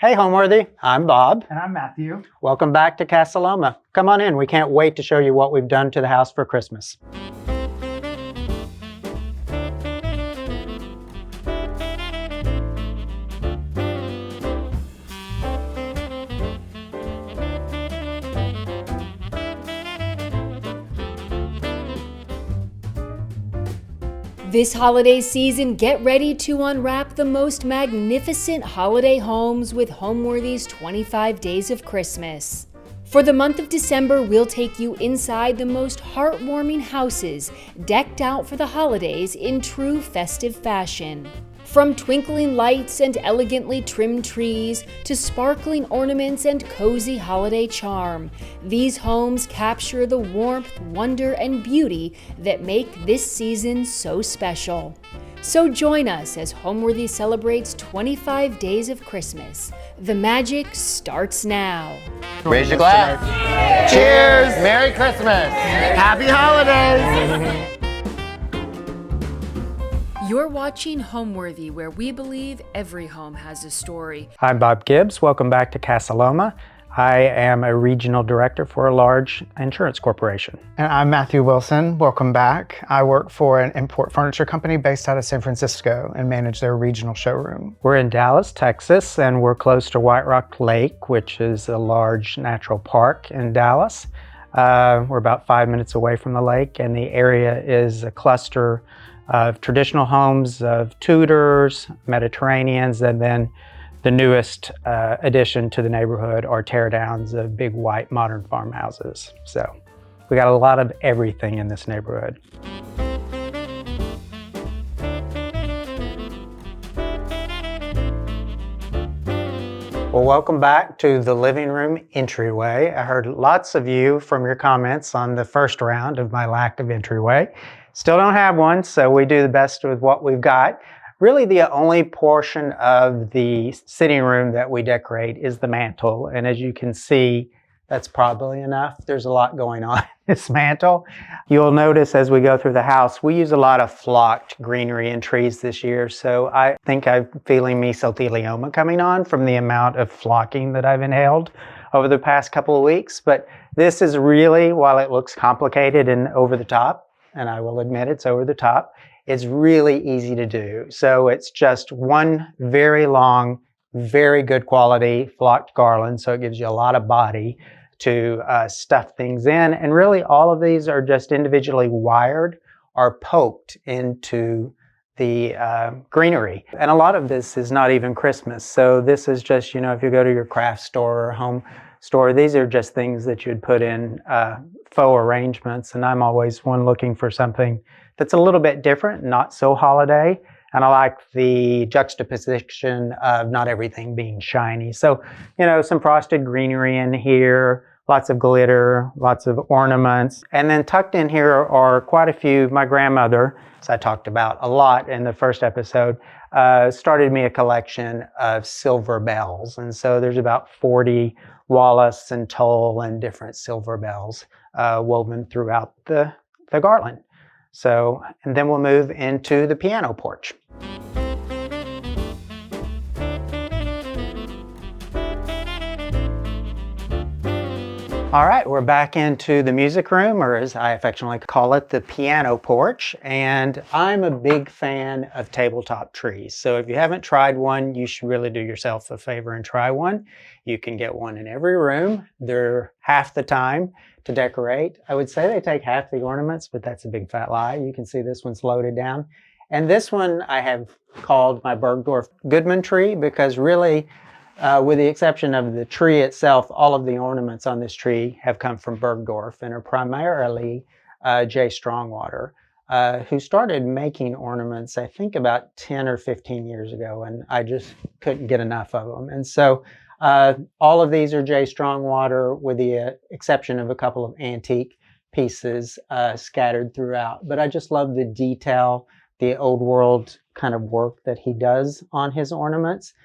Hey, Homeworthy. I'm Bob. And I'm Matthew. Welcome back to Casa Loma. Come on in. We can't wait to show you what we've done to the house for Christmas. This holiday season, get ready to unwrap the most magnificent holiday homes with Homeworthy's 25 Days of Christmas. For the month of December, we'll take you inside the most heartwarming houses, decked out for the holidays in true festive fashion. From twinkling lights and elegantly trimmed trees to sparkling ornaments and cozy holiday charm, these homes capture the warmth, wonder, and beauty that make this season so special. So join us as Homeworthy celebrates 25 Days of Christmas. The magic starts now. Raise your glass. Cheers! Merry Christmas! Happy holidays! You're watching Homeworthy, where we believe every home has a story. I'm Bob Gibbs. Welcome back to Casa Loma. I am a regional director for a large insurance corporation. And I'm Matthew Wilson. Welcome back. I work for an import furniture company based out of San Francisco and manage their regional showroom. We're in Dallas, Texas, and we're close to White Rock Lake, which is a large natural park in Dallas. We're about 5 minutes away from the lake, and the area is a cluster of traditional homes of Tudors, Mediterraneans, and then the newest addition to the neighborhood are teardowns of big white modern farmhouses. So we got a lot of everything in this neighborhood. Well, welcome back to the living room entryway. I heard lots of you from your comments on the first round of my lack of entryway. Still don't have one, so we do the best with what we've got. Really, the only portion of the sitting room that we decorate is the mantle. And as you can see, that's probably enough. There's a lot going on in this mantle. You'll notice as we go through the house, we use a lot of flocked greenery and trees this year. So I think I'm feeling mesothelioma coming on from the amount of flocking that I've inhaled over the past couple of weeks. But this is really, while it looks complicated and over the top, and I will admit it's over the top, it's really easy to do. So it's just one very long, very good quality flocked garland. So it gives you a lot of body to stuff things in. And really all of these are just individually wired or poked into the greenery. And a lot of this is not even Christmas. So this is just, if you go to your craft store or home store, these are just things that you'd put in faux arrangements. And I'm always one looking for something that's a little bit different, not so holiday. And I like the juxtaposition of not everything being shiny. So, some frosted greenery in here, lots of glitter, lots of ornaments. And then tucked in here are quite a few. My grandmother, as I talked about a lot in the first episode, started me a collection of silver bells. And so there's about 40 Wallace and Toll and different silver bells woven throughout the garland. So, and then we'll move into the piano porch. All right, we're back into the music room, or as I affectionately call it, the piano porch. And I'm a big fan of tabletop trees. So if you haven't tried one, you should really do yourself a favor and try one. You can get one in every room. They're half the time to decorate. I would say they take half the ornaments, but that's a big fat lie. You can see this one's loaded down. And this one I have called my Bergdorf Goodman tree because really, with the exception of the tree itself, all of the ornaments on this tree have come from Bergdorf and are primarily Jay Strongwater, who started making ornaments, I think about 10 or 15 years ago, and I just couldn't get enough of them. And so all of these are Jay Strongwater with the exception of a couple of antique pieces scattered throughout. But I just love the detail, the old world kind of work that he does on his ornaments.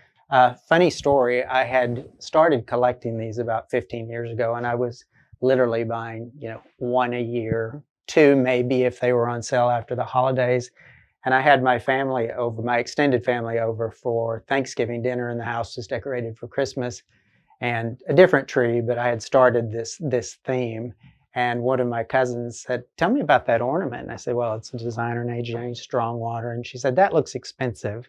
Funny story, I had started collecting these about 15 years ago, and I was literally buying, one a year, two maybe if they were on sale after the holidays. And I had my family over, my extended family over for Thanksgiving dinner, and the house was decorated for Christmas, and a different tree, but I had started this theme. And one of my cousins said, "Tell me about that ornament." And I said, "Well, it's a designer named Jane Strongwater." And she said, "That looks expensive."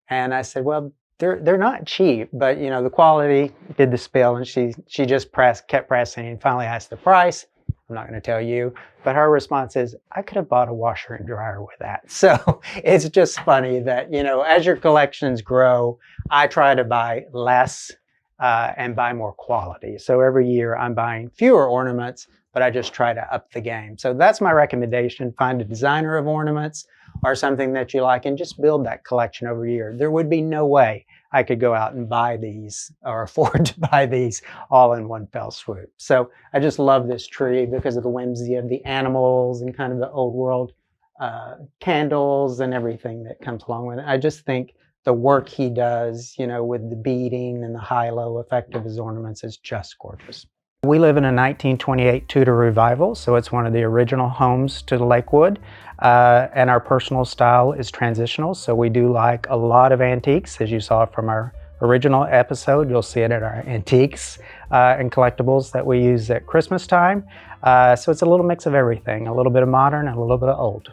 And I said, "Well, they're not cheap, but you know, the quality did the spill." And she just kept pressing, and finally asked the price. I'm not going to tell you, but her response is, "I could have bought a washer and dryer with that." So it's just funny that, you know, as your collections grow, I try to buy less and buy more quality. So every year I'm buying fewer ornaments, but I just try to up the game. So that's my recommendation. Find a designer of ornaments or something that you like and just build that collection over a year. There would be no way I could go out and buy these or afford to buy these all in one fell swoop. So I just love this tree because of the whimsy of the animals and kind of the old world candles and everything that comes along with it. I just think the work he does, you know, with the beading and the high-low effect of his ornaments is just gorgeous. We live in a 1928 Tudor revival, so it's one of the original homes to the Lakewood, and our personal style is transitional, so we do like a lot of antiques. As you saw from our original episode, you'll see it at our antiques and collectibles that we use at Christmas time. So it's a little mix of everything, a little bit of modern and a little bit of old.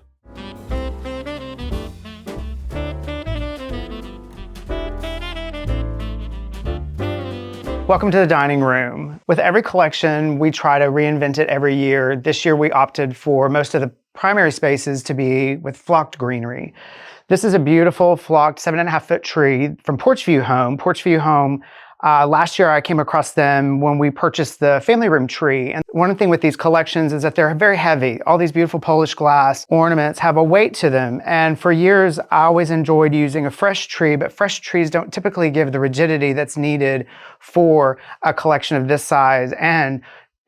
Welcome to the dining room. With every collection, we try to reinvent it every year. This year, we opted for most of the primary spaces to be with flocked greenery. This is a beautiful flocked 7.5-foot tree from Porch View Home. Porch View Home, last year I came across them when we purchased the family room tree. And one thing with these collections is that they're very heavy. All these beautiful Polish glass ornaments have a weight to them. And for years, I always enjoyed using a fresh tree, but fresh trees don't typically give the rigidity that's needed for a collection of this size and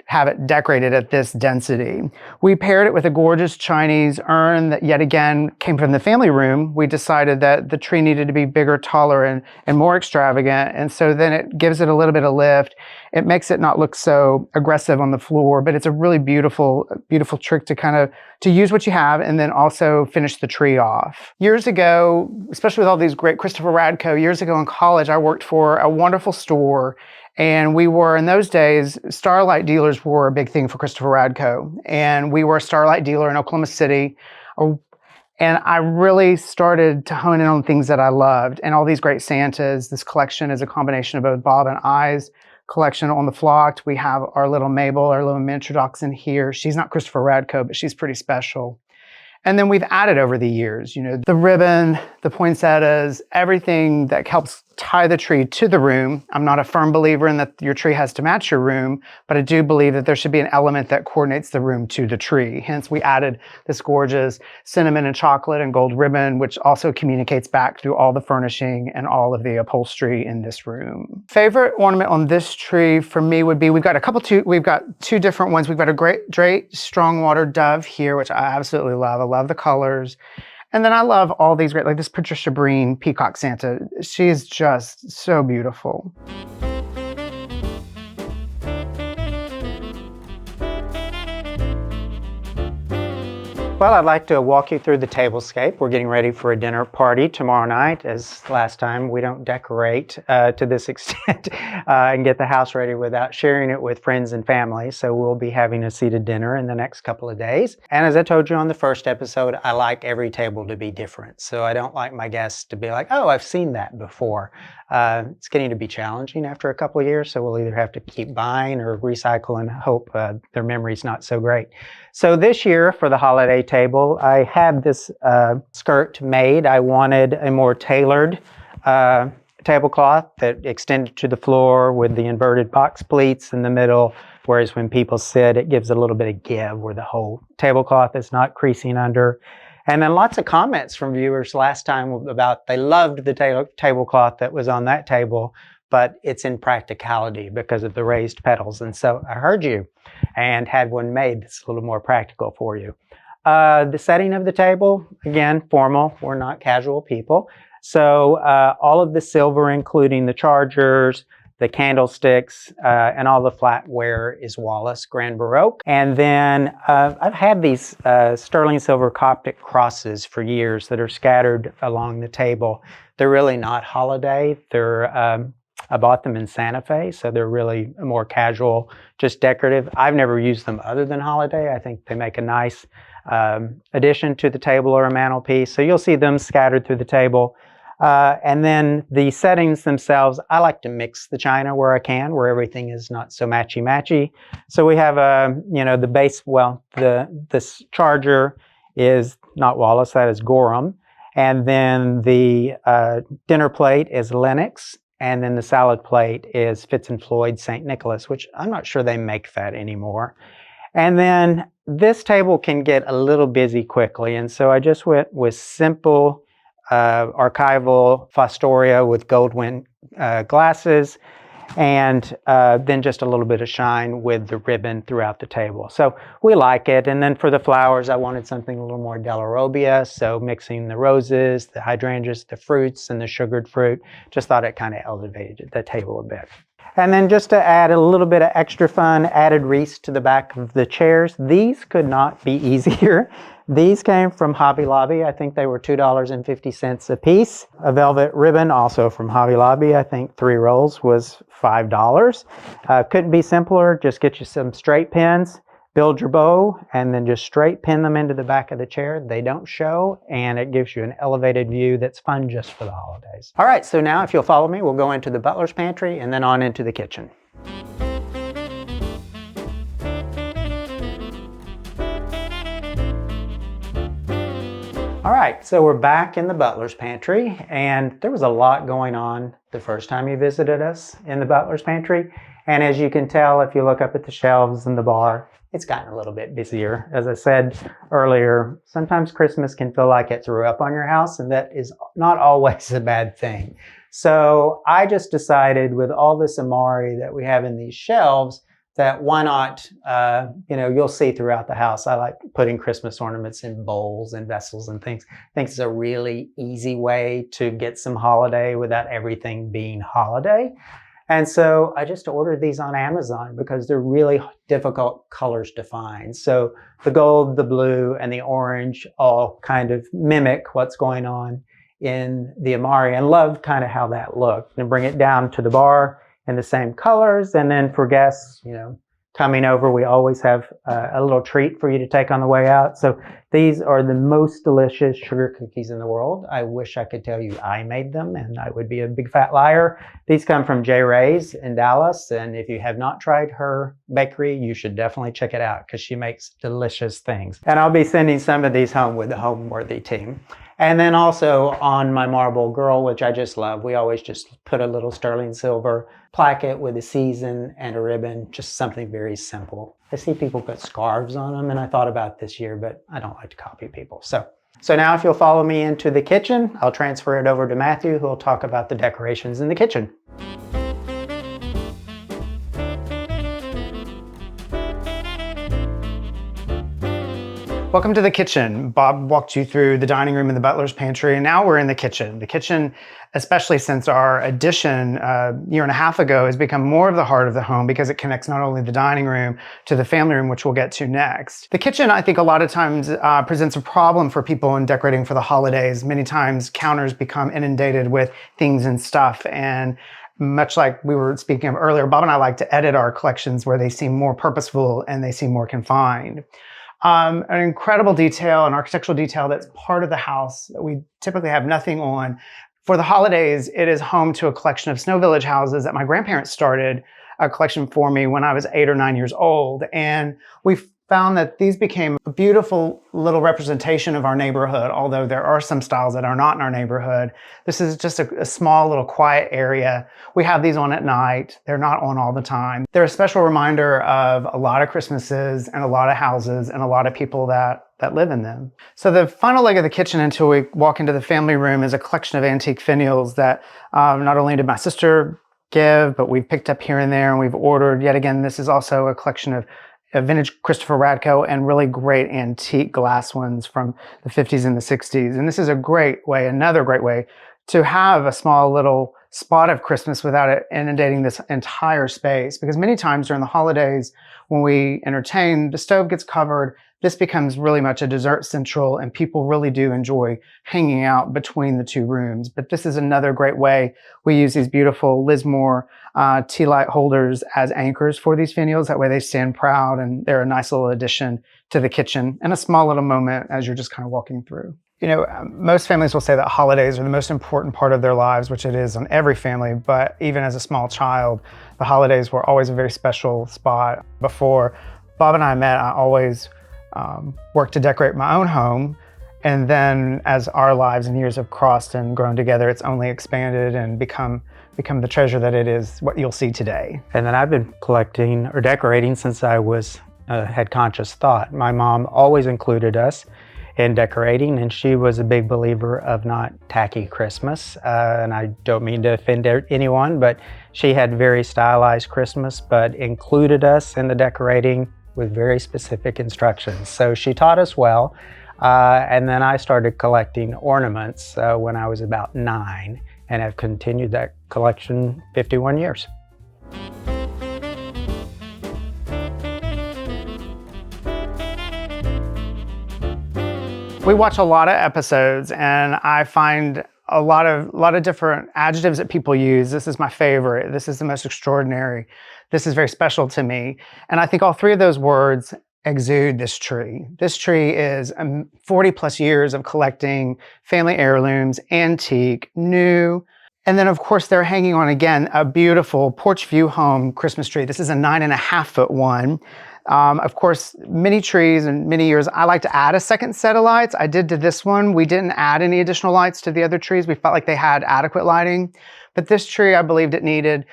have it decorated at this density. We paired it with a gorgeous Chinese urn that yet again came from the family room. We decided that the tree needed to be bigger, taller, and more extravagant. And so then it gives it a little bit of lift. It makes it not look so aggressive on the floor, but it's a really beautiful, beautiful trick to use what you have and then also finish the tree off. Years ago, especially with all these great Christopher Radko, years ago in college, I worked for a wonderful store. And we were, in those days, Starlight dealers were a big thing for Christopher Radko. And we were a Starlight dealer in Oklahoma City. And I really started to hone in on things that I loved. And all these great Santas. This collection is a combination of both Bob and I's collection on the flocked. We have our little Mabel, our little miniature dachshund here. She's not Christopher Radko, but she's pretty special. And then we've added over the years, you know, the ribbon, the poinsettias, everything that helps tie the tree to the room. I'm not a firm believer in that your tree has to match your room, but I do believe that there should be an element that coordinates the room to the tree. Hence, we added this gorgeous cinnamon and chocolate and gold ribbon, which also communicates back through all the furnishing and all of the upholstery in this room. Favorite ornament on this tree for me would be, we've got two different ones. We've got a great Strongwater dove here, which I absolutely love. I love the colors. And then I love all these great, like this Patricia Breen Peacock Santa. She is just so beautiful. Well, I'd like to walk you through the tablescape. We're getting ready for a dinner party tomorrow night. As last time, we don't decorate to this extent and get the house ready without sharing it with friends and family. So we'll be having a seated dinner in the next couple of days. And as I told you on the first episode, I like every table to be different. So I don't like my guests to be like, "Oh, I've seen that before." It's getting to be challenging after a couple of years. So we'll either have to keep buying or recycle and hope their memory's not so great. So this year for the holiday table, I had this skirt made. I wanted a more tailored tablecloth that extended to the floor with the inverted box pleats in the middle, whereas when people sit, it gives a little bit of give where the whole tablecloth is not creasing under. And then lots of comments from viewers last time about they loved the tablecloth that was on that table, but it's in practicality because of the raised petals. And so I heard you and had one made that's a little more practical for you. The setting of the table, again, formal. We're not casual people. So all of the silver, including the chargers, the candlesticks, and all the flatware is Wallace Grand Baroque. And then I've had these sterling silver Coptic crosses for years that are scattered along the table. They're really not holiday. I bought them in Santa Fe, so they're really more casual, just decorative. I've never used them other than holiday. I think they make a nice addition to the table or a mantelpiece. So you'll see them scattered through the table. And then the settings themselves, I like to mix the china where I can, where everything is not so matchy-matchy. So we have, the base, this charger is not Wallace, that is Gorham. And then the dinner plate is Lenox. And then the salad plate is Fitz and Floyd St. Nicholas, which I'm not sure they make that anymore. And then this table can get a little busy quickly. And so I just went with simple archival Fostoria with gold wind glasses, and then just a little bit of shine with the ribbon throughout the table. So we like it. And then for the flowers, I wanted something a little more Della Robbia. So mixing the roses, the hydrangeas, the fruits, and the sugared fruit. Just thought it kind of elevated the table a bit. And then just to add a little bit of extra fun, added wreaths to the back of the chairs. These could not be easier. These came from Hobby Lobby. I think they were $2.50 a piece. A velvet ribbon, also from Hobby Lobby. I think 3 rolls was $5. Couldn't be simpler. Just get you some straight pins, build your bow, and then just straight pin them into the back of the chair. They don't show, and it gives you an elevated view that's fun just for the holidays. All right, so now if you'll follow me, we'll go into the butler's pantry and then on into the kitchen. All right, so we're back in the butler's pantry, and there was a lot going on the first time you visited us in the butler's pantry. And as you can tell, if you look up at the shelves in the bar, it's gotten a little bit busier. As I said earlier, sometimes Christmas can feel like it threw up on your house, and that is not always a bad thing. So I just decided, with all this amari that we have in these shelves, that why not, you'll see throughout the house, I like putting Christmas ornaments in bowls and vessels and things. I think it's a really easy way to get some holiday without everything being holiday. And so I just ordered these on Amazon because they're really difficult colors to find. So the gold, the blue, and the orange all kind of mimic what's going on in the amari, and love kind of how that looked. And bring it down to the bar in the same colors. And then for guests, coming over, we always have a little treat for you to take on the way out. So these are the most delicious sugar cookies in the world. I wish I could tell you I made them, and I would be a big fat liar. These come from J. Ray's in Dallas, and if you have not tried her bakery, you should definitely check it out because she makes delicious things. And I'll be sending some of these home with the Homeworthy team. And then also on my marble girl, which I just love, we always just put a little sterling silver placket with a season and a ribbon, just something very simple. I see people put scarves on them, and I thought about this year, but I don't like to copy people. So now if you'll follow me into the kitchen, I'll transfer it over to Matthew, who will talk about the decorations in the kitchen. Welcome to the kitchen. Bob walked you through the dining room and the butler's pantry, and now we're in the kitchen. The kitchen, especially since our addition a year and a half ago, has become more of the heart of the home because it connects not only the dining room to the family room, which we'll get to next. The kitchen, I think, a lot of times presents a problem for people in decorating for the holidays. Many times counters become inundated with things and stuff, and much like we were speaking of earlier, Bob and I like to edit our collections where they seem more purposeful and they seem more confined. An incredible detail, an architectural detail that's part of the house that we typically have nothing on. For the holidays, it is home to a collection of Snow Village houses that my grandparents started a collection for me when I was 8 or 9 years old. And we found that these became a beautiful little representation of our neighborhood, although there are some styles that are not in our neighborhood. This is just a small little quiet area. We have these on at night. They're not on all the time. They're a special reminder of a lot of Christmases and a lot of houses and a lot of people that live in them. So the final leg of the kitchen until we walk into the family room is a collection of antique finials that not only did my sister give, but we've picked up here and there, and we've ordered. Yet again, this is also a collection of vintage Christopher Radko and really great antique glass ones from the 50s and the 60s. And this is a great way, another great way, to have a small little spot of Christmas without it inundating this entire space. Because many times during the holidays, when we entertain, the stove gets covered. This becomes really much a dessert central, and people really do enjoy hanging out between the two rooms. But this is another great way. We use these beautiful Lismore tea light holders as anchors for these finials. That way they stand proud, and they're a nice little addition to the kitchen and a small little moment as you're just kind of walking through. You know, most families will say that holidays are the most important part of their lives, which it is on every family, but even as a small child, the holidays were always a very special spot. Before Bob and I met, I always worked to decorate my own home, and then as our lives and years have crossed and grown together, it's only expanded and become the treasure that it is, what you'll see today. And then I've been collecting or decorating since I was had conscious thought. My mom always included us in decorating, and she was a big believer of not tacky Christmas. And I don't mean to offend anyone, but she had very stylized Christmas, but included us in the decorating with very specific instructions. So she taught us well. And then I started collecting ornaments when I was about 9, and have continued that collection 51 years. We watch a lot of episodes, and I find a lot of different adjectives that people use. This is my favorite. This is the most extraordinary. This is very special to me. And I think all three of those words exude this tree. This tree is 40 plus years of collecting family heirlooms, antique, new. And then of course they're hanging on, again, a beautiful porch view home Christmas tree. This is a 9.5-foot one. Of course, many trees and many years, I like to add a second set of lights. I did to this one. We didn't add any additional lights to the other trees. We felt like they had adequate lighting. But this tree, I believed it needed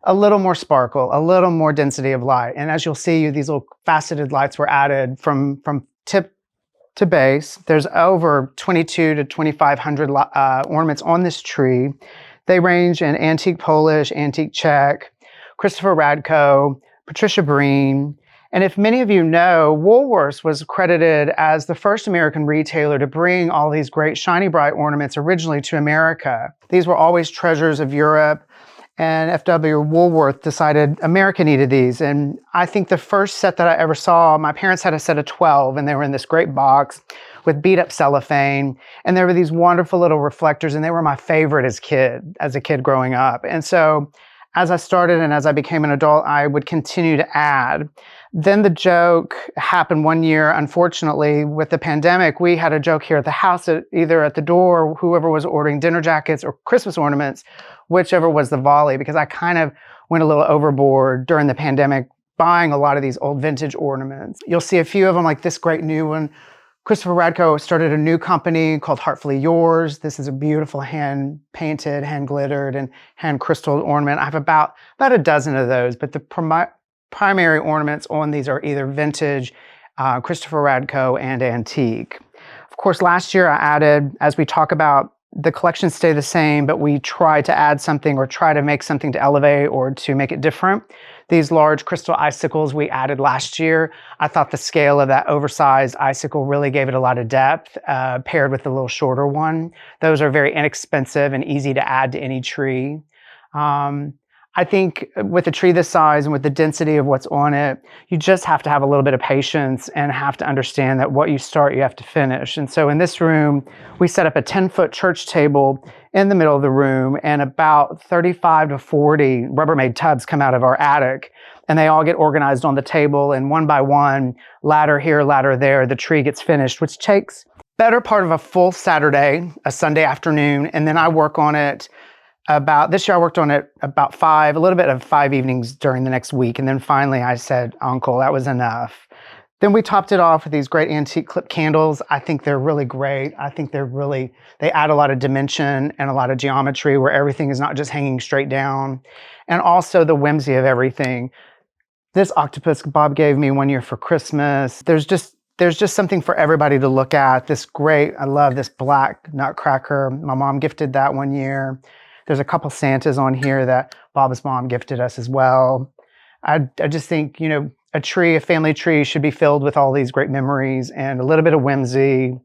a little more sparkle, a little more density of light. And as you'll see, these little faceted lights were added from tip to base. There's over 22 to 2,500 ornaments on this tree. They range in antique Polish, antique Czech, Christopher Radko, Patricia Breen. And if many of you know, Woolworths was credited as the first American retailer to bring all these great shiny bright ornaments originally to America. These were always treasures of Europe, and F.W. Woolworth decided America needed these. And I think the first set that I ever saw, my parents had a set of 12, and they were in this great box with beat up cellophane. And there were these wonderful little reflectors, and they were my favorite as a kid growing up. And so as I started and as I became an adult, I would continue to add. Then the joke happened one year, unfortunately, with the pandemic. We had a joke here at the house, either at the door, whoever was ordering dinner jackets or Christmas ornaments, whichever was the volley, because I kind of went a little overboard during the pandemic buying a lot of these old vintage ornaments. You'll see a few of them, like this great new one. Christopher Radko started a new company called Heartfully Yours. This is a beautiful hand-painted, hand-glittered, and hand-crystalled ornament. I have about a dozen of those, but the primary ornaments on these are either vintage, Christopher Radko, and antique. Of course, last year I added, as we talk about, the collections stay the same, but we try to add something or try to make something to elevate or to make it different. These large crystal icicles we added last year. I thought the scale of that oversized icicle really gave it a lot of depth, paired with the little shorter one. Those are very inexpensive and easy to add to any tree. I think with a tree this size and with the density of what's on it, you just have to have a little bit of patience and have to understand that what you start, you have to finish. And so in this room, we set up a 10-foot church table in the middle of the room, and about 35 to 40 Rubbermaid tubs come out of our attic, and they all get organized on the table, and one by one, ladder here, ladder there, the tree gets finished, which takes better part of a full Saturday, a Sunday afternoon, and then I work on it this year I worked on it about a little bit of 5 evenings during the next week. And then finally I said, Uncle, that was enough. Then we topped it off with these great antique clip candles. I think they're really great. I think they add a lot of dimension and a lot of geometry where everything is not just hanging straight down. And also the whimsy of everything. This octopus Bob gave me one year for Christmas. There's just something for everybody to look at. I love this black nutcracker. My mom gifted that one year. There's a couple Santas on here that Bob's mom gifted us as well. I just think, a family tree should be filled with all these great memories and a little bit of whimsy.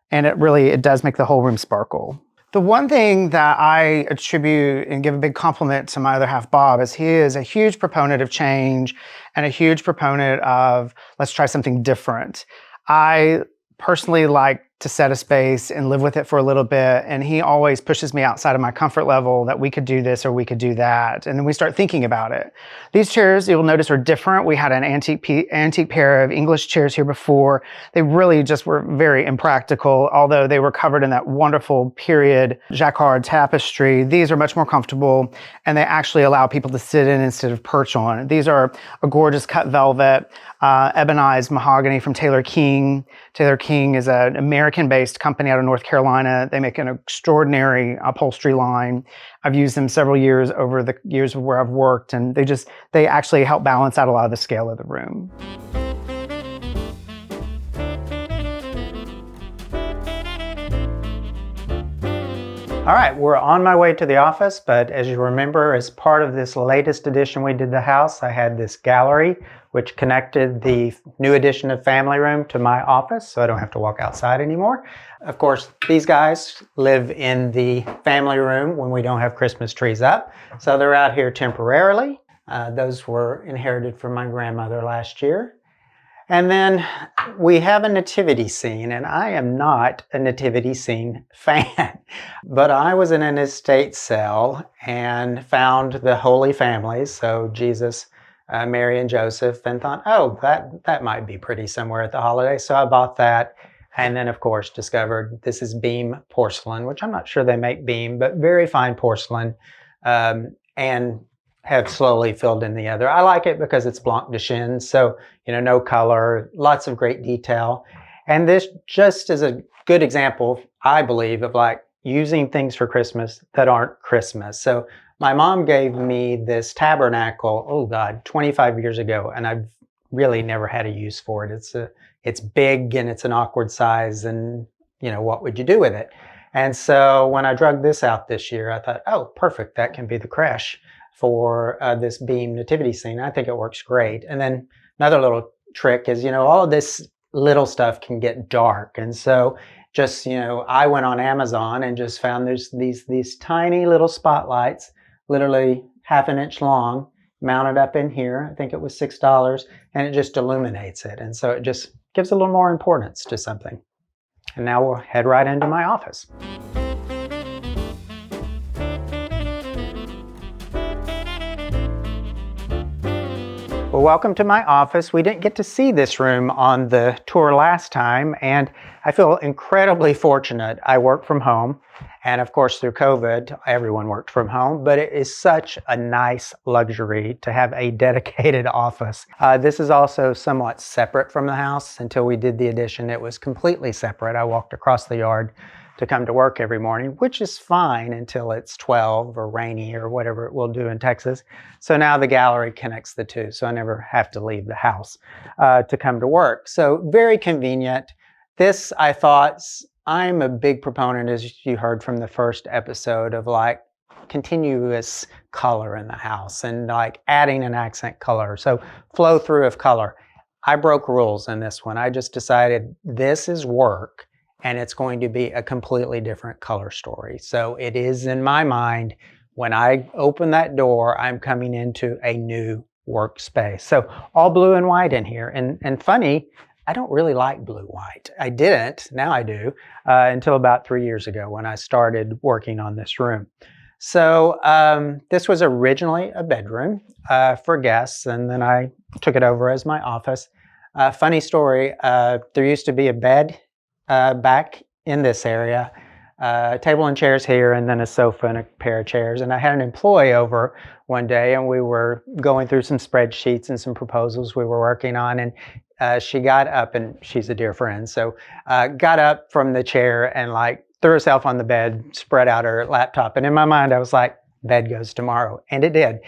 And it does make the whole room sparkle. The one thing that I attribute and give a big compliment to my other half, Bob, is he is a huge proponent of change and a huge proponent of let's try something different. I personally like to set a space and live with it for a little bit, and he always pushes me outside of my comfort level that we could do this or we could do that, and then we start thinking about it. These chairs, you'll notice, are different. We had an antique pair of English chairs here before. They really just were very impractical, although they were covered in that wonderful period jacquard tapestry. These are much more comfortable, and they actually allow people to sit in instead of perch on. These are a gorgeous cut velvet, ebonized mahogany from Taylor King. Taylor King is an American-based company out of North Carolina. They make an extraordinary upholstery line. I've used them several years over the years where I've worked, and they actually help balance out a lot of the scale of the room. All right, we're on my way to the office, but as you remember, as part of this latest edition we did the house, I had this gallery which connected the new addition of family room to my office, so I don't have to walk outside anymore. Of course, these guys live in the family room when we don't have Christmas trees up, so they're out here temporarily. Those were inherited from my grandmother last year. And then we have a nativity scene, and I am not a nativity scene fan, but I was in an estate sale and found the Holy Families, so Jesus, Mary, and Joseph, and thought, oh, that might be pretty somewhere at the holidays. So I bought that, and then, of course, discovered this is beam porcelain, which I'm not sure they make beam, but very fine porcelain, and have slowly filled in the other. I like it because it's blanc de chine, so no color, lots of great detail. And this just is a good example, I believe, of like using things for Christmas that aren't Christmas. So my mom gave me this tabernacle, 25 years ago, and I've really never had a use for it. It's big and it's an awkward size, and what would you do with it? And so when I drug this out this year, I thought, oh, perfect, that can be the creche for this beam nativity scene. I think it works great. And then another little trick is, all of this little stuff can get dark. And so just, I went on Amazon and just found there's these tiny little spotlights, literally half an inch long, mounted up in here. I think it was $6, and it just illuminates it. And so it just gives a little more importance to something. And now we'll head right into my office. Well, welcome to my office. We didn't get to see this room on the tour last time, and I feel incredibly fortunate. I work from home, and of course through COVID, everyone worked from home, but it is such a nice luxury to have a dedicated office. This is also somewhat separate from the house. Until we did the addition, it was completely separate. I walked across the yard to come to work every morning, which is fine until it's 12 or rainy or whatever it will do in Texas. So now the gallery connects the two, so I never have to leave the house to come to work. So very convenient. This, I thought, I'm a big proponent, as you heard from the first episode, of like continuous color in the house and like adding an accent color. So flow through of color. I broke rules in this one. I just decided this is work, and it's going to be a completely different color story. So it is in my mind, when I open that door, I'm coming into a new workspace. So all blue and white in here. And funny, I don't really like blue-white. I didn't, now I do, until about 3 years ago when I started working on this room. So this was originally a bedroom for guests, and then I took it over as my office. Funny story, there used to be a bed back in this area, table and chairs here, and then a sofa and a pair of chairs. And I had an employee over one day, and we were going through some spreadsheets and some proposals we were working on, and she got up, and she's a dear friend, so got up from the chair and like threw herself on the bed, spread out her laptop. And in my mind, I was like, bed goes tomorrow. And it did.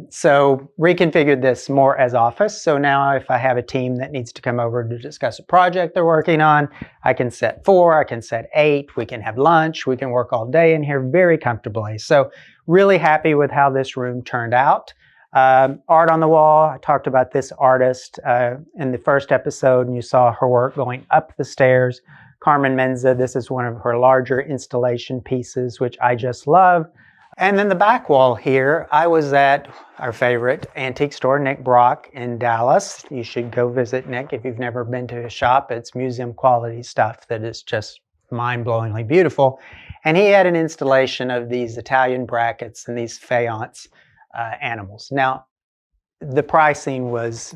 So reconfigured this more as office. So now if I have a team that needs to come over to discuss a project they're working on, I can set 4, I can set 8, we can have lunch, we can work all day in here very comfortably. So really happy with how this room turned out. Art on the wall. I talked about this artist in the first episode, and you saw her work going up the stairs, Carmen Menza. This is one of her larger installation pieces, which I just love. And then the back wall here, I was at our favorite antique store, Nick Brock in Dallas. You should go visit Nick if you've never been to his shop. It's museum quality stuff that is just mind-blowingly beautiful. And he had an installation of these Italian brackets and these faience animals. Now, the pricing was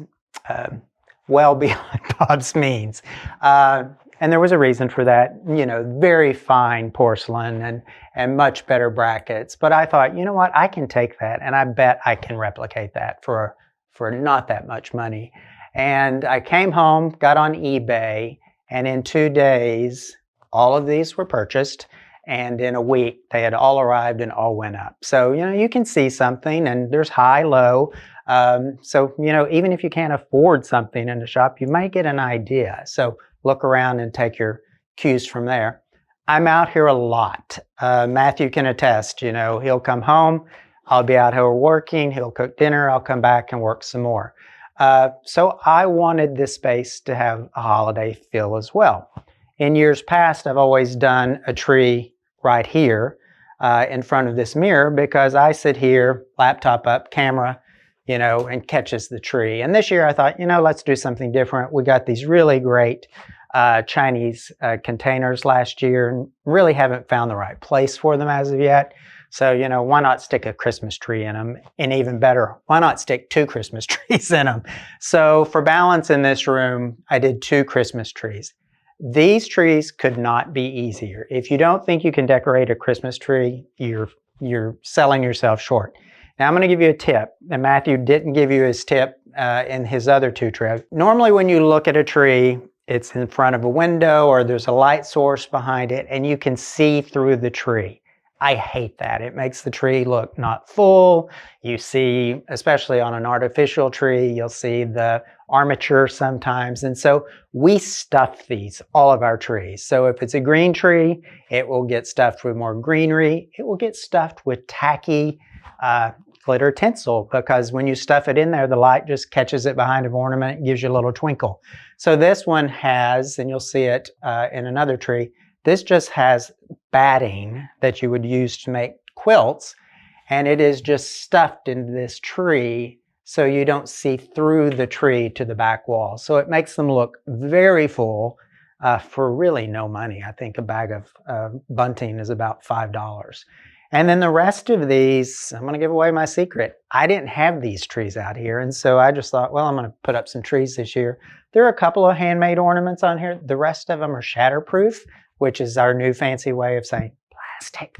well beyond Bob's means. And there was a reason for that, you know, very fine porcelain and much better brackets. But I thought, you know what, I can take that and I bet I can replicate that for not that much money. And I came home, got on eBay, and in 2 days, all of these were purchased. And in a week, they had all arrived and all went up. So, you know, you can see something and there's high, low. So, you know, even if you can't afford something in the shop, you might get an idea. So look around and take your cues from there. I'm out here a lot. Matthew can attest, you know, he'll come home, I'll be out here working, he'll cook dinner, I'll come back and work some more. So I wanted this space to have a holiday feel as well. In years past, I've always done a tree right here in front of this mirror because I sit here, laptop up, camera, you know, and catches the tree. And this year I thought, you know, let's do something different. We got these really great Chinese containers last year and really haven't found the right place for them as of yet. So, you know, why not stick a Christmas tree in them? And even better, why not stick 2 Christmas trees in them? So for balance in this room, I did 2 Christmas trees. These trees could not be easier. If you don't think you can decorate a Christmas tree, you're selling yourself short. Now I'm going to give you a tip, and Matthew didn't give you his tip in his other 2 trees. Normally when you look at a tree, it's in front of a window or there's a light source behind it and you can see through the tree. I hate that. It makes the tree look not full. You see, especially on an artificial tree, you'll see the armature sometimes. And so we stuff these, all of our trees. So if it's a green tree, it will get stuffed with more greenery. It will get stuffed with tacky glitter tinsel because when you stuff it in there, the light just catches it behind an ornament and gives you a little twinkle. So this one has, and you'll see it in another tree, this just has batting that you would use to make quilts, and it is just stuffed into this tree so you don't see through the tree to the back wall. So it makes them look very full for really no money. I think a bag of bunting is about $5. And then the rest of these, I'm going to give away my secret. I didn't have these trees out here, and so I just thought, well, I'm going to put up some trees this year. There are a couple of handmade ornaments on here. The rest of them are shatterproof, which is our new fancy way of saying plastic.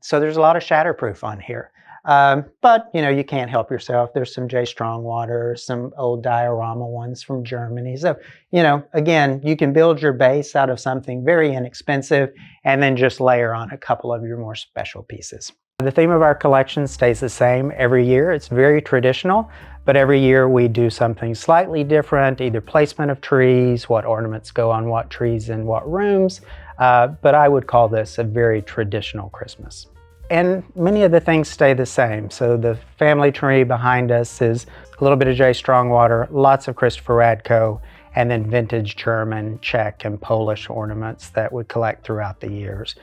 So there's a lot of shatterproof on here. But, you know, you can't help yourself. There's some J. Strongwater, some old diorama ones from Germany. So, you know, again, you can build your base out of something very inexpensive and then just layer on a couple of your more special pieces. The theme of our collection stays the same every year. It's very traditional, but every year we do something slightly different, either placement of trees, what ornaments go on what trees in what rooms. But I would call this a very traditional Christmas. And many of the things stay the same. So the family tree behind us is a little bit of J. Strongwater, lots of Christopher Radko, and then vintage German, Czech, and Polish ornaments that we collect throughout the years.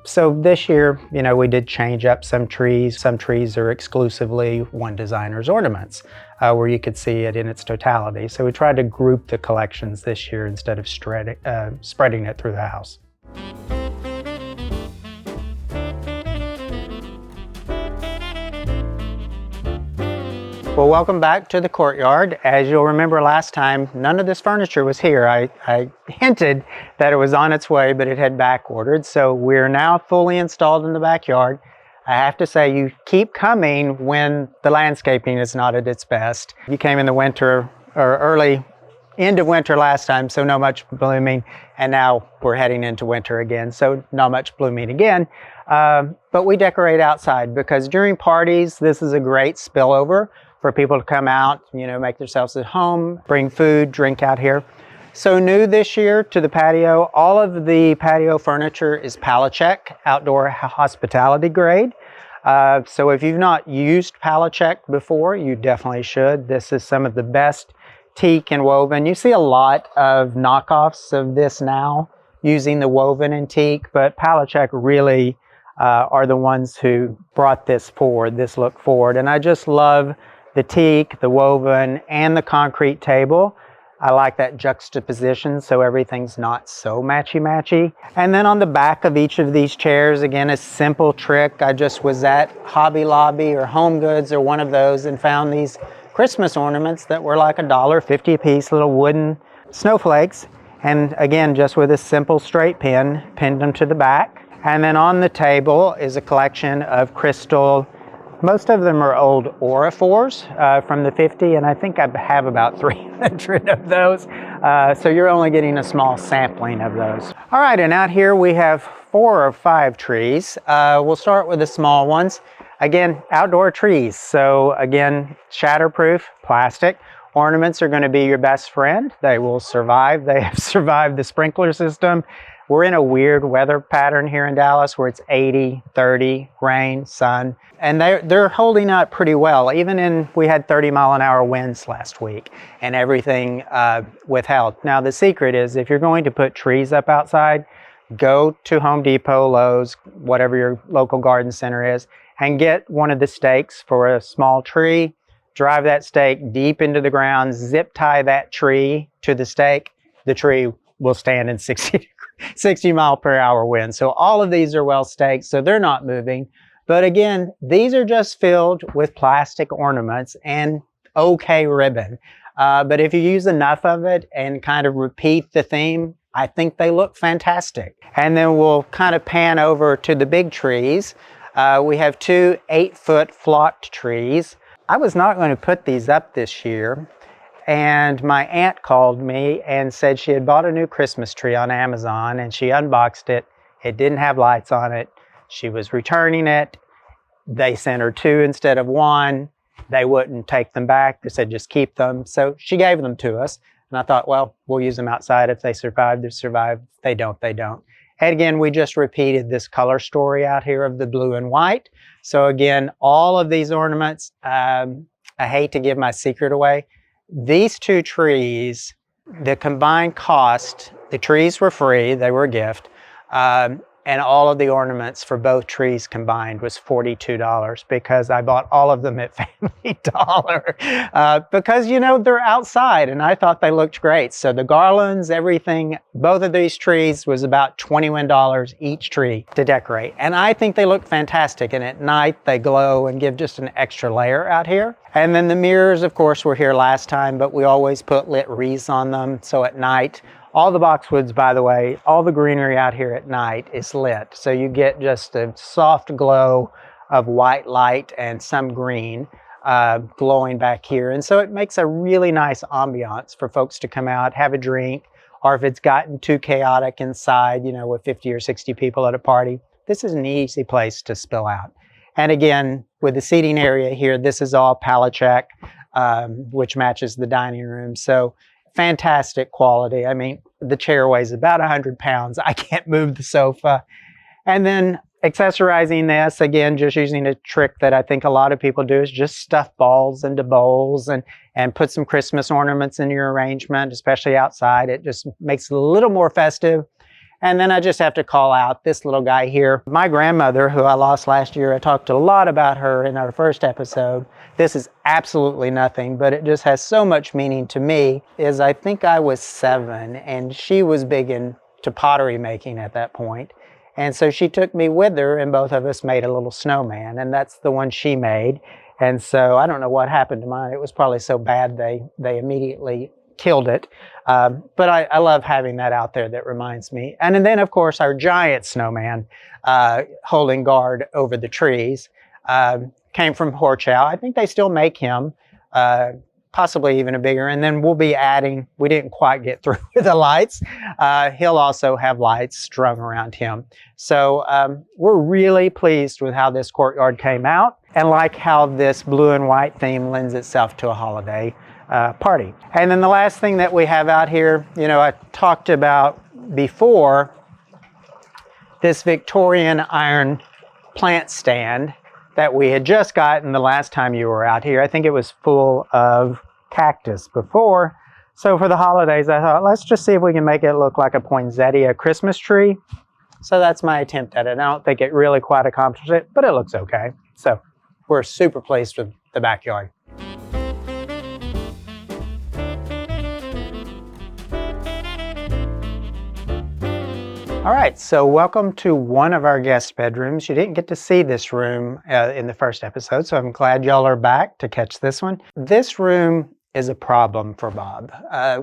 So this year, you know, we did change up some trees. Some trees are exclusively one designer's ornaments, where you could see it in its totality. So we tried to group the collections this year instead of spreading it through the house. Well, welcome back to the Courtyard. As you'll remember last time, none of this furniture was here. I hinted that it was on its way, but it had back ordered. So we're now fully installed in the backyard. I have to say, you keep coming when the landscaping is not at its best. You came in the winter or early end of winter last time, so not much blooming. And now we're heading into winter again, so not much blooming again. But we decorate outside because during parties, this is a great spillover for people to come out, you know, make themselves at home, bring food, drink out here. So new this year to the patio, all of the patio furniture is Palacheck, outdoor hospitality grade. So if you've not used Palacheck before, you definitely should. This is some of the best teak and woven. You see a lot of knockoffs of this now using the woven and teak, but Palachuk really are the ones who brought this look forward. And I just love the teak, the woven, and the concrete table. I like that juxtaposition so everything's not so matchy-matchy. And then on the back of each of these chairs, again, a simple trick. I just was at Hobby Lobby or Home Goods or one of those and found these Christmas ornaments that were like $1.50 a piece, little wooden snowflakes. And again, just with a simple straight pin, pinned them to the back. And then on the table is a collection of crystal. Most of them are old Auraphores from the 50s, and I think I have about 300 of those. So you're only getting a small sampling of those. All right, and out here we have 4 or 5 trees. We'll start with the small ones. Again, outdoor trees. So again, shatterproof, plastic. Ornaments are going to be your best friend. They will survive. They have survived the sprinkler system. We're in a weird weather pattern here in Dallas where it's 80, 30, rain, sun, and they're holding up pretty well. We had 30-mile-an-hour winds last week and everything withheld. Now the secret is if you're going to put trees up outside, go to Home Depot, Lowe's, whatever your local garden center is, and get one of the stakes for a small tree. Drive that stake deep into the ground, zip tie that tree to the stake. The tree will stand in 60 mile per hour wind. So all of these are well staked, so they're not moving. But again, these are just filled with plastic ornaments and okay ribbon. But if you use enough of it and kind of repeat the theme, I think they look fantastic. And then we'll kind of pan over to the big trees. We have 2 8-foot flocked trees. I was not going to put these up this year. And my aunt called me and said she had bought a new Christmas tree on Amazon and she unboxed it. It didn't have lights on it. She was returning it. They sent her 2 instead of 1. They wouldn't take them back. They said, just keep them. So she gave them to us. And I thought, well, we'll use them outside. If they survive, they survive. If they don't, they don't. And again, we just repeated this color story out here of the blue and white. So again, all of these ornaments, I hate to give my secret away. These 2 trees, the combined cost, the trees were free, they were a gift, and all of the ornaments for both trees combined was $42 because I bought all of them at Family Dollar because, you know, they're outside and I thought they looked great. So the garlands, everything, both of these trees was about $21 each tree to decorate. And I think they look fantastic. And at night they glow and give just an extra layer out here. And then the mirrors, of course, were here last time, but we always put lit wreaths on them. So at night, all the boxwoods, by the way, all the greenery out here at night is lit. So you get just a soft glow of white light and some green glowing back here. And so it makes a really nice ambiance for folks to come out, have a drink, or if it's gotten too chaotic inside, you know, with 50 or 60 people at a party, this is an easy place to spill out. And again, with the seating area here, this is all Palachuk, which matches the dining room. So fantastic quality. I mean, the chair weighs about 100 pounds. I can't move the sofa. And then accessorizing this, again, just using a trick that I think a lot of people do is just stuff balls into bowls and put some Christmas ornaments in your arrangement, especially outside. It just makes it a little more festive. And then I just have to call out this little guy here. My grandmother, who I lost last year, I talked a lot about her in our first episode. This is absolutely nothing, but it just has so much meaning to me, is I think I was 7 and she was big into pottery making at that point. And so she took me with her and both of us made a little snowman, and that's the one she made. And so I don't know what happened to mine. It was probably so bad they immediately killed it. But I love having that out there. That reminds me. And then, of course, our giant snowman holding guard over the trees came from Horchow. I think they still make him, possibly even a bigger. And then we'll be adding, we didn't quite get through with the lights. He'll also have lights strung around him. So we're really pleased with how this courtyard came out and like how this blue and white theme lends itself to a holiday party. And then the last thing that we have out here, you know, I talked about before, this Victorian iron plant stand that we had just gotten the last time you were out here. I think it was full of cactus before. So for the holidays, I thought, let's just see if we can make it look like a poinsettia Christmas tree. So that's my attempt at it. I don't think it really quite accomplished it, but it looks okay. So we're super pleased with the backyard. All right, so welcome to one of our guest bedrooms. You didn't get to see this room in the first episode, so I'm glad y'all are back to catch this one. This room is a problem for Bob.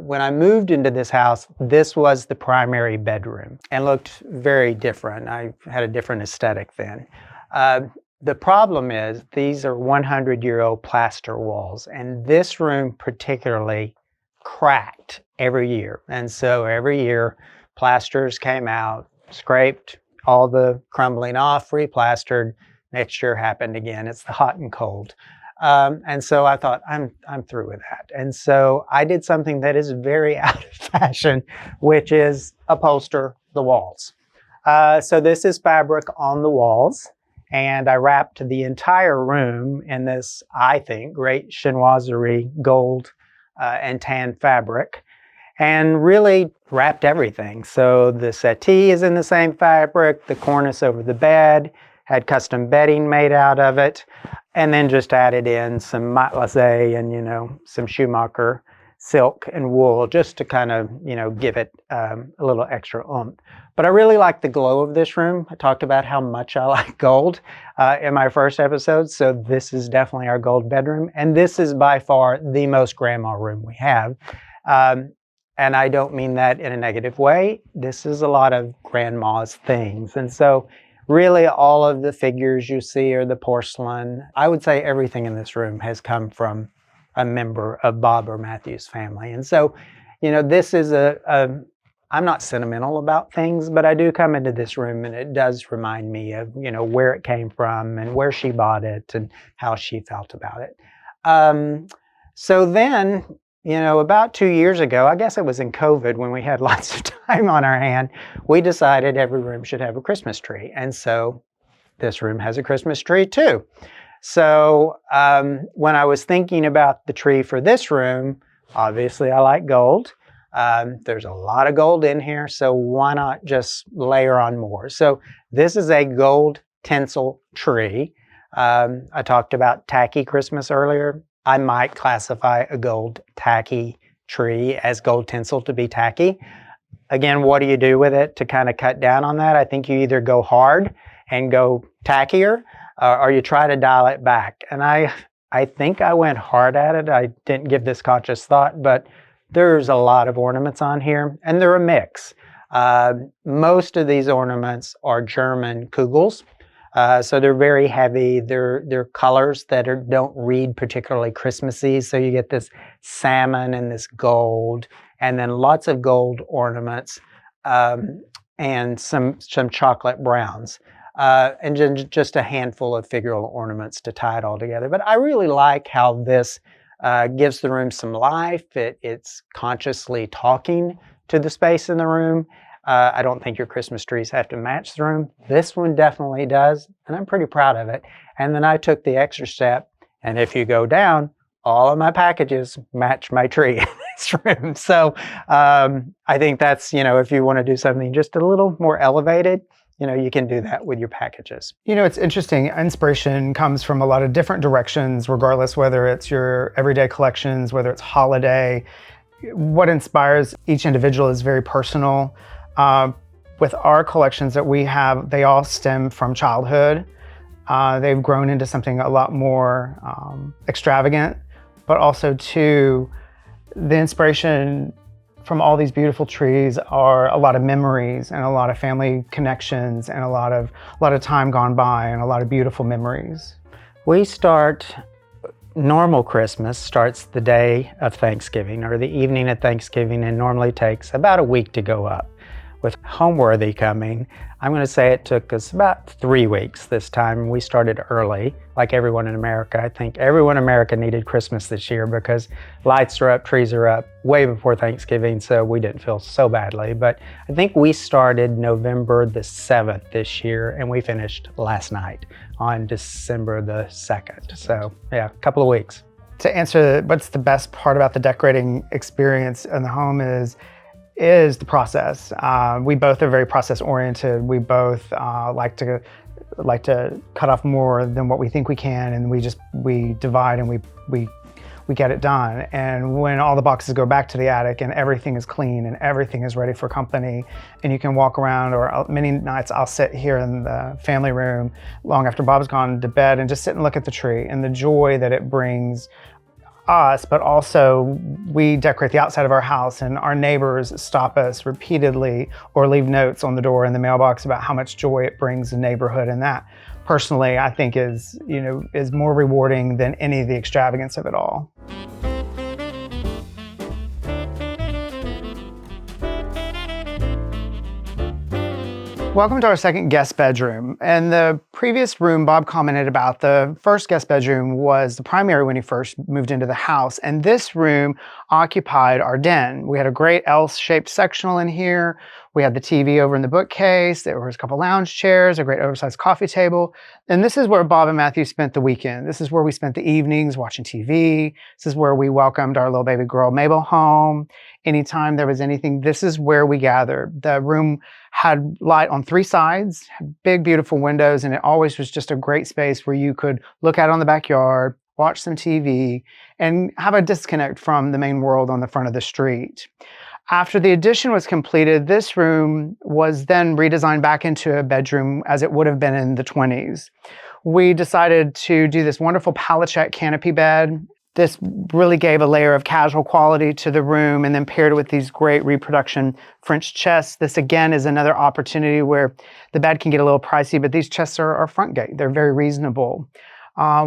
When I moved into this house, this was the primary bedroom and looked very different. I had a different aesthetic then. The problem is these are 100-year-old plaster walls, and this room particularly cracked every year. And so every year, plasters came out, scraped all the crumbling off, replastered. Next year happened again. It's the hot and cold. And so I thought, I'm through with that. And so I did something that is very out of fashion, which is upholster the walls. So this is fabric on the walls. And I wrapped the entire room in this, I think, great chinoiserie gold and tan fabric, and really wrapped everything. So the settee is in the same fabric, the cornice over the bed had custom bedding made out of it, and then just added in some matelassé and, some Schumacher silk and wool just to kind of, give it a little extra oomph. But I really like the glow of this room. I talked about how much I like gold in my first episode, so this is definitely our gold bedroom, and this is by far the most grandma room we have. And I don't mean that in a negative way. This is a lot of grandma's things. And so really all of the figures you see are the porcelain. I would say everything in this room has come from a member of Bob or Matthew's family. And so, this is I'm not sentimental about things, but I do come into this room and it does remind me of, where it came from and where she bought it and how she felt about it. So then, about 2 years ago, I guess it was in COVID when we had lots of time on our hand, we decided every room should have a Christmas tree. And so this room has a Christmas tree too. So when I was thinking about the tree for this room, obviously I like gold. There's a lot of gold in here, so why not just layer on more? So this is a gold tinsel tree. I talked about tacky Christmas earlier. I might classify a gold tacky tree as gold tinsel to be tacky. Again, what do you do with it to kind of cut down on that? I think you either go hard and go tackier, or you try to dial it back. And I think I went hard at it. I didn't give this conscious thought, but there's a lot of ornaments on here, and they're a mix. Most of these ornaments are German kugels. So they're very heavy. They're colors that don't read particularly Christmassy. So you get this salmon and this gold, and then lots of gold ornaments, and some chocolate browns, and just a handful of figural ornaments to tie it all together. But I really like how this gives the room some life. It's consciously talking to the space in the room. I don't think your Christmas trees have to match the room. This one definitely does, and I'm pretty proud of it. And then I took the extra step, and if you go down, all of my packages match my tree in this room. So I think that's, if you want to do something just a little more elevated, you can do that with your packages. It's interesting. Inspiration comes from a lot of different directions, regardless whether it's your everyday collections, whether it's holiday. What inspires each individual is very personal. With our collections that we have, they all stem from childhood. They've grown into something a lot more extravagant, but also too, the inspiration from all these beautiful trees are a lot of memories and a lot of family connections and a lot of time gone by and a lot of beautiful memories. Normal Christmas starts the day of Thanksgiving or the evening of Thanksgiving, and normally takes about a week to go up. With Homeworthy coming, I'm going to say it took us about 3 weeks this time. We started early, like everyone in America. I think everyone in America needed Christmas this year because lights are up, trees are up way before Thanksgiving, so we didn't feel so badly. But I think we started November the 7th this year, and we finished last night on December the 2nd. So yeah, a couple of weeks. To answer what's the best part about the decorating experience in the home is the process. We both are very process oriented. We both like to cut off more than what we think we can, and we divide and we get it done. And when all the boxes go back to the attic and everything is clean and everything is ready for company, and you can walk around, or many nights I'll sit here in the family room long after Bob's gone to bed and just sit and look at the tree and the joy that it brings us, but also we decorate the outside of our house and our neighbors stop us repeatedly or leave notes on the door in the mailbox about how much joy it brings the neighborhood. And that personally, I think is more rewarding than any of the extravagance of it all. Welcome to our second guest bedroom. In the previous room, Bob commented about the first guest bedroom was the primary when he first moved into the house. And this room occupied our den. We had a great L-shaped sectional in here. We had the TV over in the bookcase. There was a couple lounge chairs, a great oversized coffee table. And this is where Bob and Matthew spent the weekend. This is where we spent the evenings watching TV. This is where we welcomed our little baby girl, Mabel, home. Anytime there was anything, this is where we gathered. The room had light on three sides, big, beautiful windows, and it always was just a great space where you could look out on the backyard, watch some TV, and have a disconnect from the main world on the front of the street. After the addition was completed, this room was then redesigned back into a bedroom as it would have been in the 20s. We decided to do this wonderful pallet jack canopy bed. This really gave a layer of casual quality to the room, and then paired with these great reproduction French chests. This again is another opportunity where the bed can get a little pricey, but these chests are front gate. They're very reasonable.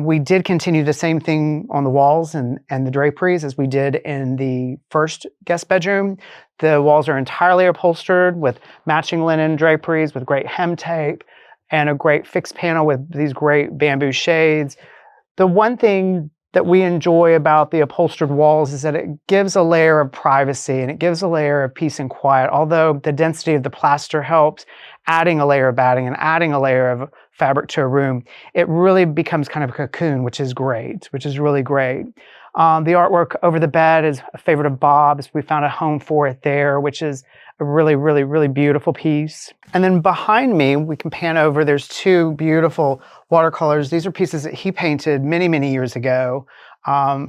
We did continue the same thing on the walls and the draperies as we did in the first guest bedroom. The walls are entirely upholstered with matching linen draperies with great hem tape and a great fixed panel with these great bamboo shades. The one thing that we enjoy about the upholstered walls is that it gives a layer of privacy and it gives a layer of peace and quiet. Although the density of the plaster helps, adding a layer of batting and adding a layer of fabric to a room, it really becomes kind of a cocoon, which is great, which is really great. The artwork over the bed is a favorite of Bob's. We found a home for it there, which is a really, really, really beautiful piece. And then behind me, we can pan over, there's two beautiful watercolors. These are pieces that he painted many, many years ago,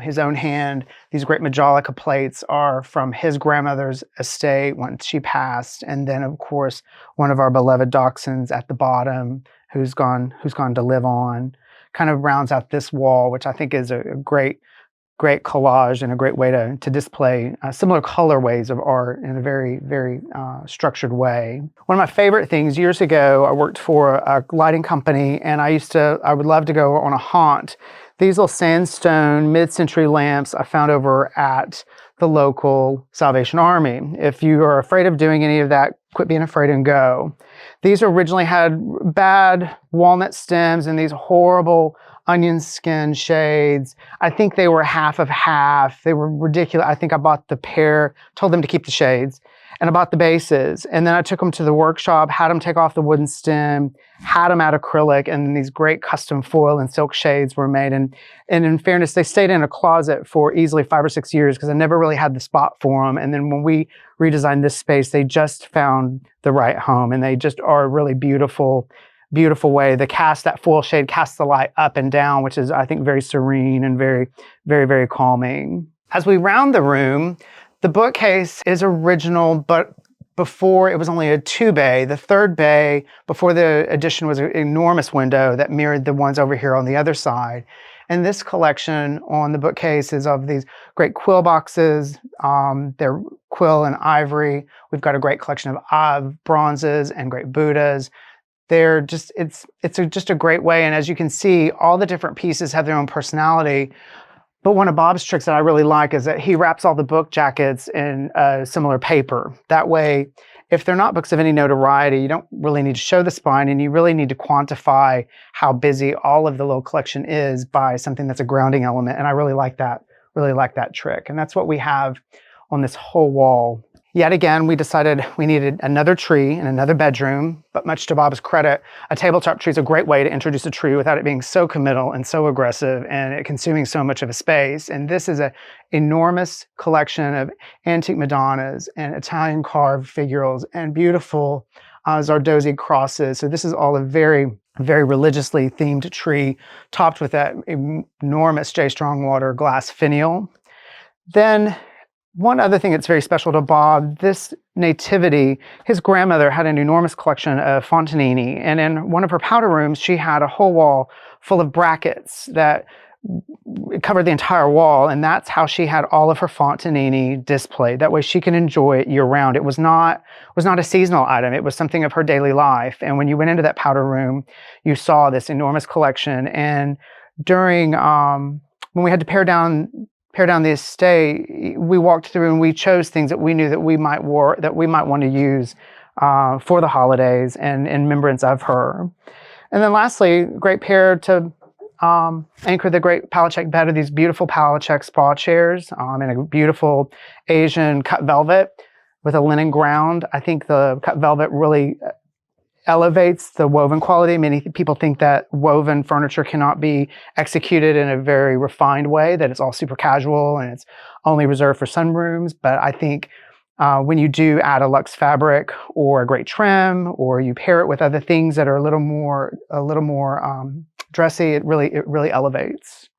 his own hand. These great Majolica plates are from his grandmother's estate once she passed. And then, of course, one of our beloved dachshunds at the bottom who's gone to live on, kind of rounds out this wall, which I think is a great collage and a great way to display similar colorways of art in a very, very structured way. One of my favorite things, years ago, I worked for a lighting company, and I would love to go on a haunt. These little sandstone mid-century lamps I found over at the local Salvation Army. If you are afraid of doing any of that, quit being afraid and go. These originally had bad walnut stems and these horrible onion skin shades. I think they were half of half. They were ridiculous. I think I bought the pair, told them to keep the shades, and I bought the bases. And then I took them to the workshop, had them take off the wooden stem, had them out acrylic, and then these great custom foil and silk shades were made. And in fairness, they stayed in a closet for easily 5 or 6 years because I never really had the spot for them. And then when we redesigned this space, they just found the right home, and they just are a really beautiful way. That foil shade casts the light up and down, which is, I think, very serene and very, very, very calming. As we round the room, the bookcase is original, but before it was only a 2-bay. The third bay, before the addition, was an enormous window that mirrored the ones over here on the other side. And this collection on the bookcase is of these great quill boxes. They're quill and ivory. We've got a great collection of bronzes and great Buddhas. They're just, it's just a great way. And as you can see, all the different pieces have their own personality. But one of Bob's tricks that I really like is that he wraps all the book jackets in similar paper. That way, if they're not books of any notoriety, you don't really need to show the spine, and you really need to quantify how busy all of the little collection is by something that's a grounding element. And I really like that trick. And that's what we have on this whole wall Yet again, we decided we needed another tree in another bedroom, but much to Bob's credit, a tabletop tree is a great way to introduce a tree without it being so committal and so aggressive and it consuming so much of a space. And this is an enormous collection of antique Madonnas and Italian carved figurals and beautiful Zardozzi crosses. So this is all a very, very religiously themed tree, topped with that enormous J. Strongwater glass finial. Then one other thing that's very special to Bob, this Nativity, his grandmother had an enormous collection of Fontanini, and in one of her powder rooms, she had a whole wall full of brackets that covered the entire wall, and that's how she had all of her Fontanini displayed. That way she can enjoy it year round. It was not a seasonal item, it was something of her daily life, and when you went into that powder room, you saw this enormous collection, and during, when we had to pare down the estate, we walked through and we chose things that we knew that we might want to use for the holidays and in remembrance of her. And then lastly, great pair to anchor the great Palachek bed of these beautiful Palachek spa chairs in a beautiful Asian cut velvet with a linen ground. I think the cut velvet really elevates the woven quality. Many people think that woven furniture cannot be executed in a very refined way, that it's all super casual and it's only reserved for sunrooms. But I think when you do add a luxe fabric or a great trim, or you pair it with other things that are a little more dressy, it really elevates.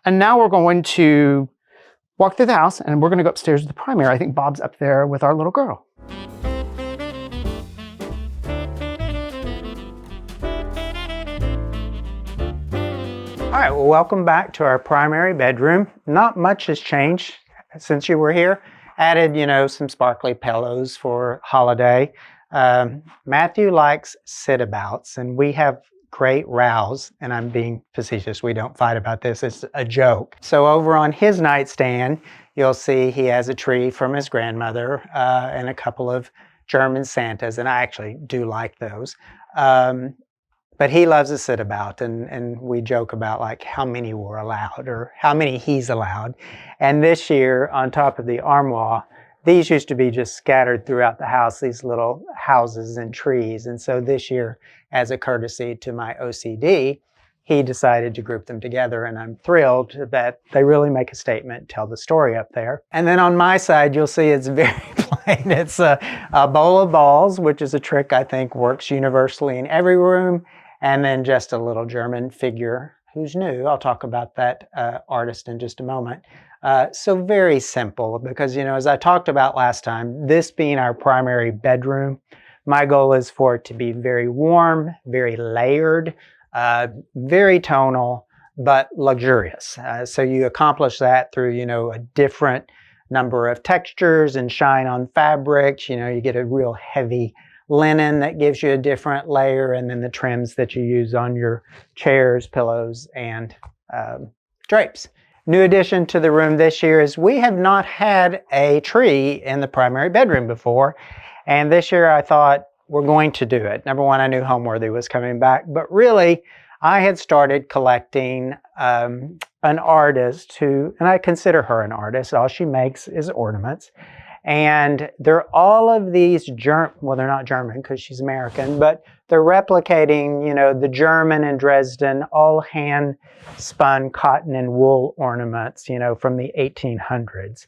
And now we're going to walk through the house and we're going to go upstairs to the primary. I think Bob's up there with our little girl. All right, well, welcome back to our primary bedroom. Not much has changed since you were here. Added, some sparkly pillows for holiday. Matthew likes sit-abouts, and we have great rows, and I'm being facetious. We don't fight about this. It's a joke. So over on his nightstand, you'll see he has a tree from his grandmother and a couple of German Santas, and I actually do like those. But he loves to sit about, and we joke about like how many were allowed or how many he's allowed. And this year, on top of the armoire, these used to be just scattered throughout the house, these little houses and trees. And so this year, as a courtesy to my OCD, he decided to group them together, and I'm thrilled that they really make a statement, tell the story up there. And then on my side, you'll see it's very plain. It's a bowl of balls, which is a trick I think works universally in every room. And then just a little German figure who's new. I'll talk about that artist in just a moment. So very simple because, as I talked about last time, this being our primary bedroom, my goal is for it to be very warm, very layered, very tonal, but luxurious. So you accomplish that through, a different number of textures and shine on fabrics. You get a real heavy linen that gives you a different layer, and then the trims that you use on your chairs, pillows, and drapes. New addition to the room this year is we have not had a tree in the primary bedroom before, and this year I thought we're going to do it. Number one, I knew Homeworthy was coming back, but really I had started collecting an artist who, and I consider her an artist, all she makes is ornaments. And they're all of these well, they're not German because she's American, but they're replicating, the German and Dresden, all hand-spun cotton and wool ornaments, from the 1800s.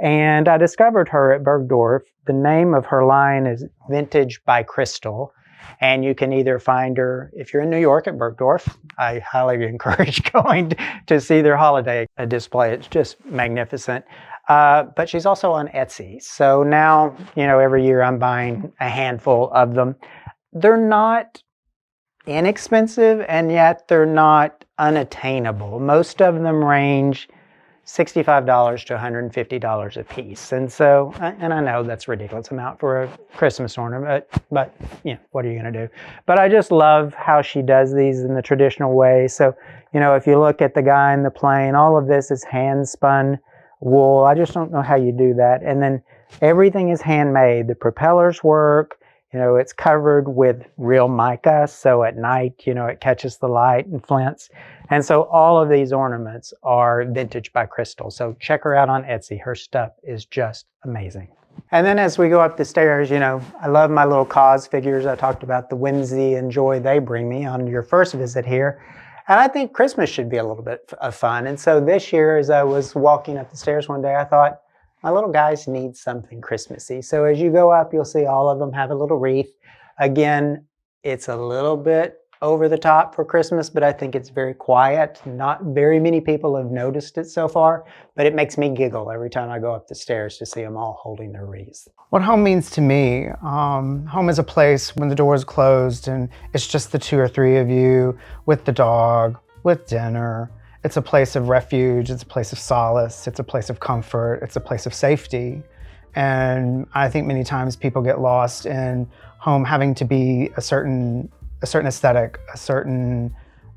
And I discovered her at Bergdorf. The name of her line is Vintage by Crystal. And you can either find her, if you're in New York at Bergdorf, I highly encourage going to see their holiday display. It's just magnificent. But she's also on Etsy. So now, every year I'm buying a handful of them. They're not inexpensive, and yet they're not unattainable. Most of them range $65 to $150 a piece. And so, and I know that's a ridiculous amount for a Christmas ornament, but what are you going to do? But I just love how she does these in the traditional way. So, if you look at the guy in the plane, all of this is hand-spun wool. I just don't know how you do that. And then everything is handmade. The propellers work. It's covered with real mica, so at night, it catches the light and flints. And so all of these ornaments are Vintage by Crystal. So check her out on Etsy. Her stuff is just amazing. And then as we go up the stairs, you know, I love my little cause figures. I talked about the whimsy and joy they bring me on your first visit here. And I think Christmas should be a little bit of fun. And so this year, as I was walking up the stairs one day, I thought, my little guys need something Christmassy. So as you go up, you'll see all of them have a little wreath. Again, it's a little bit over the top for Christmas, but I think it's very quiet. Not very many people have noticed it so far, but it makes me giggle every time I go up the stairs to see them all holding their wreaths. What home means to me, home is a place when the door is closed and it's just the 2 or 3 of you with the dog, with dinner. It's a place of refuge, it's a place of solace, it's a place of comfort, it's a place of safety. And I think many times people get lost in home having to be a certain aesthetic, a certain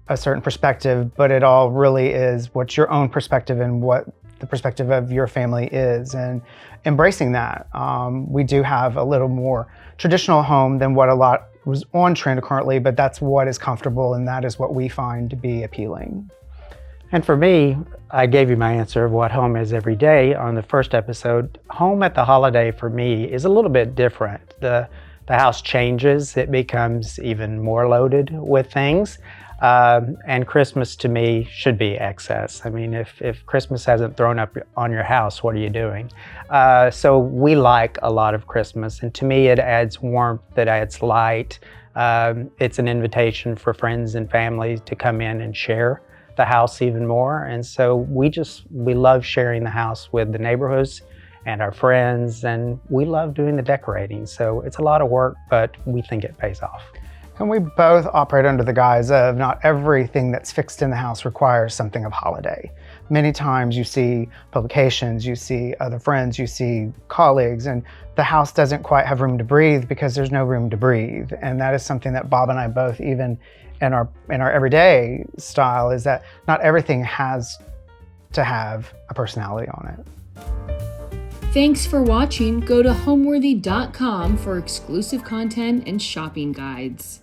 perspective, but it all really is what's your own perspective and what the perspective of your family is, and embracing that. We do have a little more traditional home than what a lot was on trend currently, but that's what is comfortable and that is what we find to be appealing. And for me, I gave you my answer of what home is every day on the first episode. Home at the holiday for me is a little bit different. The house changes, it becomes even more loaded with things. And Christmas to me should be excess. I mean, if Christmas hasn't thrown up on your house, what are you doing? So we like a lot of Christmas, and to me it adds warmth, it adds light. It's an invitation for friends and family to come in and share the house even more. And so we love sharing the house with the neighborhoods and our friends, and we love doing the decorating. So it's a lot of work, but we think it pays off. And we both operate under the guise of not everything that's fixed in the house requires something of holiday. Many times you see publications, you see other friends, you see colleagues, and the house doesn't quite have room to breathe because there's no room to breathe. And that is something that Bob and I both, even in our everyday style, is that not everything has to have a personality on it. Thanks for watching. Go to homeworthy.com for exclusive content and shopping guides.